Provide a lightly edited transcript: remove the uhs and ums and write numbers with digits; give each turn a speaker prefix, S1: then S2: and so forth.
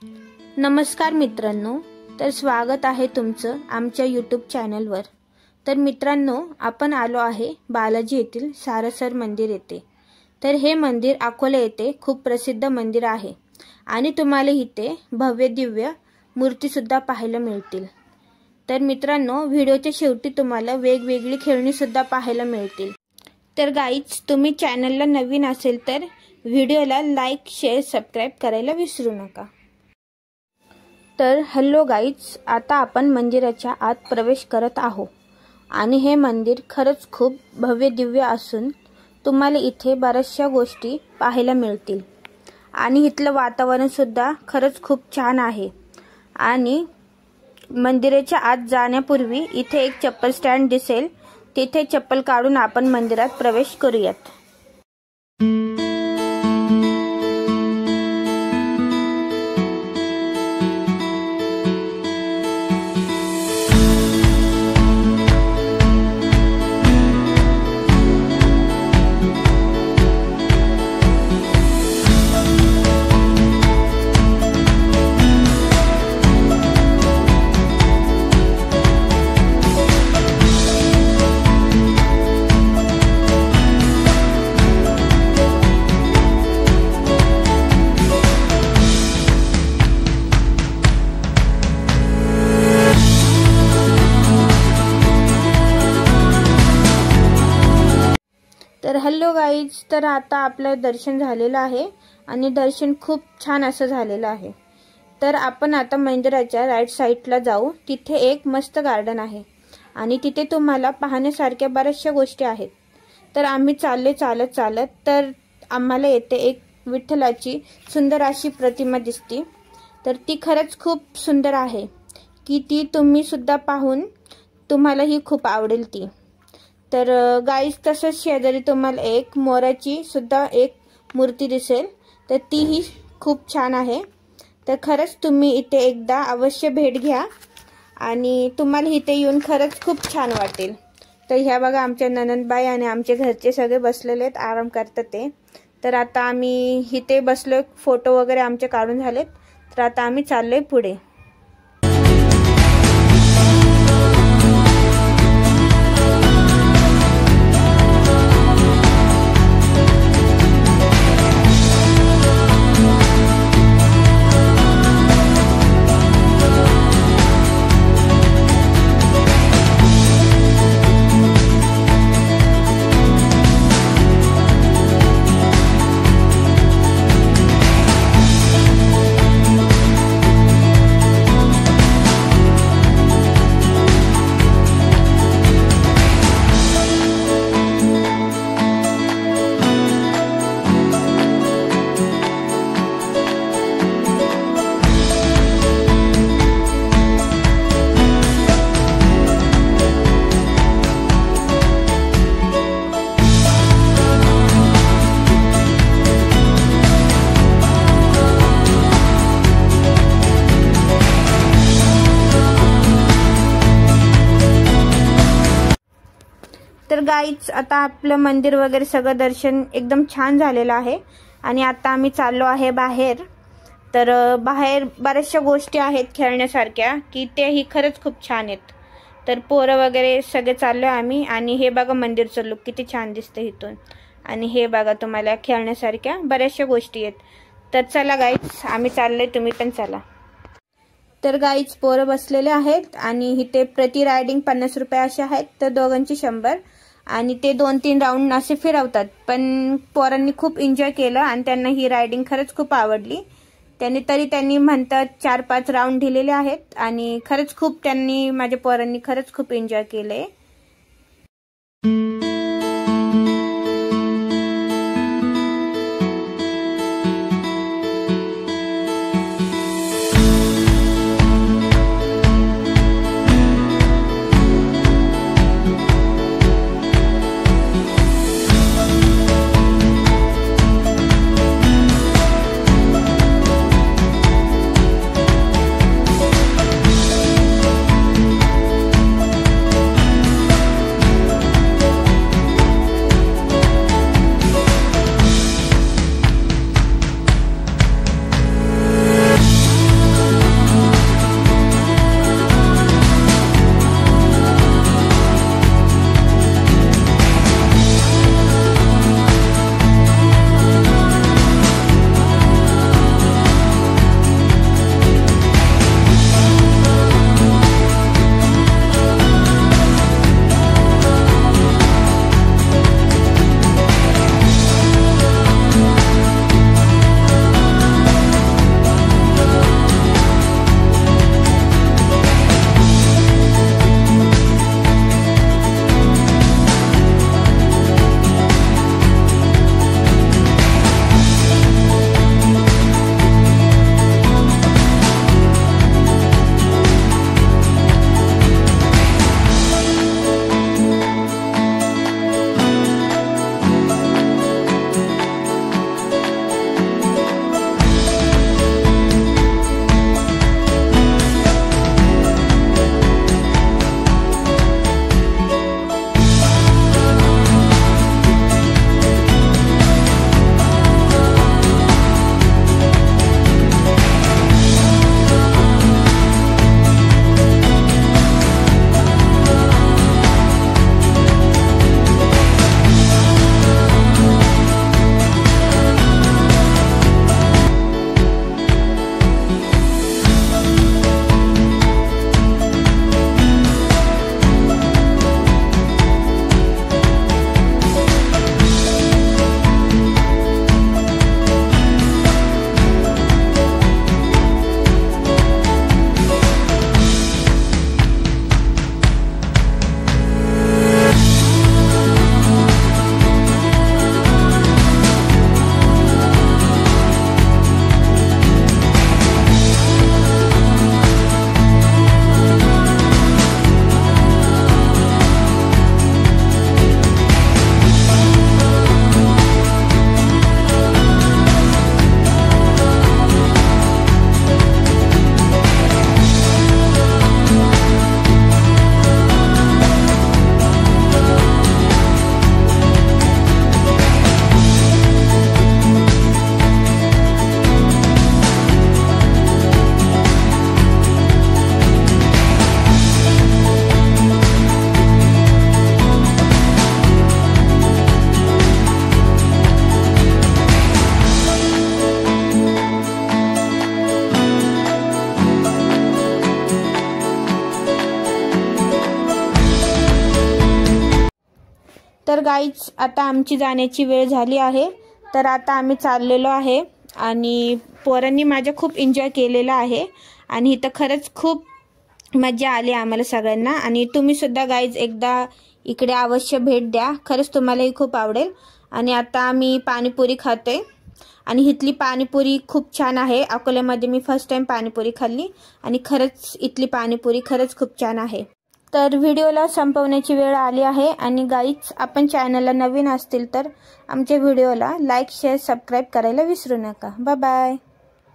S1: नमस्कार मित्रांनो, तर स्वागत आहे तुमचं आमच्या यूट्यूब चॅनलवर। तर मित्रांनो, आपण आलो आहे बालाजी येथील सारसर मंदिर येथे। तर हे मंदिर अकोला येथे खूप प्रसिद्ध मंदिर आहे आणि तुम्हाला इथे भव्य दिव्य मूर्ती सुद्धा पाहायला मिळतील। तर मित्रांनो, व्हिडिओच्या शेवटी तुम्हाला वेगवेगळी खेळणी सुद्धा पाहायला मिळतील। तर गाईज, तुम्ही चॅनलला नवीन असेल तर व्हिडिओला लाईक, शेअर, सबस्क्राइब करायला विसरू नका। तर हॅलो गाईज, आता आपण मंदिराच्या आत प्रवेश करत आहोत आणि हे मंदिर खरंच खूप भव्य दिव्य असून तुम्हाला इथे बऱ्याचशा गोष्टी पाहायला मिळतील आणि इथलं वातावरण सुद्धा खरंच खूप छान आहे। आणि मंदिराच्या आत जाण्यापूर्वी इथे एक चप्पल स्टँड दिसेल, तिथे चप्पल काढून आपण मंदिरात प्रवेश करूयात। तर हॅलो गाईज, तर आता आपलं दर्शन झालेलं आहे आणि दर्शन खूप छान असं झालेलं आहे। तर आपण आता मंदिराच्या राईट साईडला जाऊ, तिथे एक मस्त गार्डन आहे आणि तिथे तुम्हाला पाहण्यासारख्या बऱ्याचशा गोष्टी आहेत। तर आम्ही चालले चालत तर आम्हाला येथे एक विठ्ठलाची सुंदर अशी प्रतिमा दिसती। तर ती खरंच खूप सुंदर आहे की ती तुम्ही सुद्धा पाहून तुम्हाला ही खूप आवडेल ती। तर गाईज, तसंच शेजारी तुम्हाला एक मोराची सुद्धा एक मूर्ती दिसेल, तर तीही खूप छान आहे। तर खरंच तुम्ही इथे एकदा अवश्य भेट घ्या आणि तुम्हाला इथे येऊन खरंच खूप छान वाटेल। तर ह्या बघा, आमच्या ननंदबाई आणि आमचे घरचे सगळे बसलेले आहेत, आराम करतात ते। तर आता आम्ही इथे बसलो, फोटो वगैरे आमचे काढून झालेत, तर आता आम्ही चाललोय पुढे। तर गाईज, आता आपलं मंदिर वगैरे सगळं दर्शन एकदम छान झालेलं आहे आणि आता आम्ही चाललो आहे बाहेर। तर बाहेर बऱ्याचशा गोष्टी आहेत खेळण्यासारख्या की तेही खरंच खूप छान आहेत। तर पोरं वगैरे सगळे चाललो आम्ही आणि हे बघा मंदिरचं लुक किती छान दिसतं इथून। आणि हे बघा, तुम्हाला खेळण्यासारख्या बऱ्याचशा गोष्टी आहेत। तर चला गाईज, आम्ही चाललोय, तुम्ही पण चला। तर गाईज, पोरं बसलेले आहेत आणि इथे प्रति रायडिंग 50 रुपये असे आहेत, तर दोघांची 100 आणि ते 2-3 राऊंड असे फिरवतात। पण पोरांनी खूप एन्जॉय केलं आणि त्यांना ही रायडिंग खरंच खूप आवडली। त्यांनी म्हणतात 4-5 राऊंड दिलेले आहेत आणि खरंच खूप माझ्या पोरांनी खरंच खूप एन्जॉय केलंय। तर गाईज आता आमची जाण्याची वेळ झाली आहे, तर आता आम्ही चाललेलो आहे आणि पोरांनी माझ्या खूप एन्जॉय केलेला आहे आणि इथं खरंच खूप मजा आली आम्हाला सगळ्यांना। आणि तुम्ही सुद्धा गाईज एकदा इकडे अवश्य भेट द्या, खरंच तुम्हालाही खूप आवडेल। आणि आता आम्ही पाणीपुरी खातोय आणि इथली पाणीपुरी खूप छान आहे। अकोल्यामध्ये मी फर्स्ट टाइम पाणीपुरी खाल्ली आणि खरंच इथली पाणीपुरी खरंच खूप छान आहे। तर व्हिडिओला संपवण्याची वेळ आली आहे आणि गाईज आपण चॅनलला नवीन असतील तर आमच्या व्हिडिओला लाईक शेअर सबस्क्राईब करायला विसरू नका। Bye bye.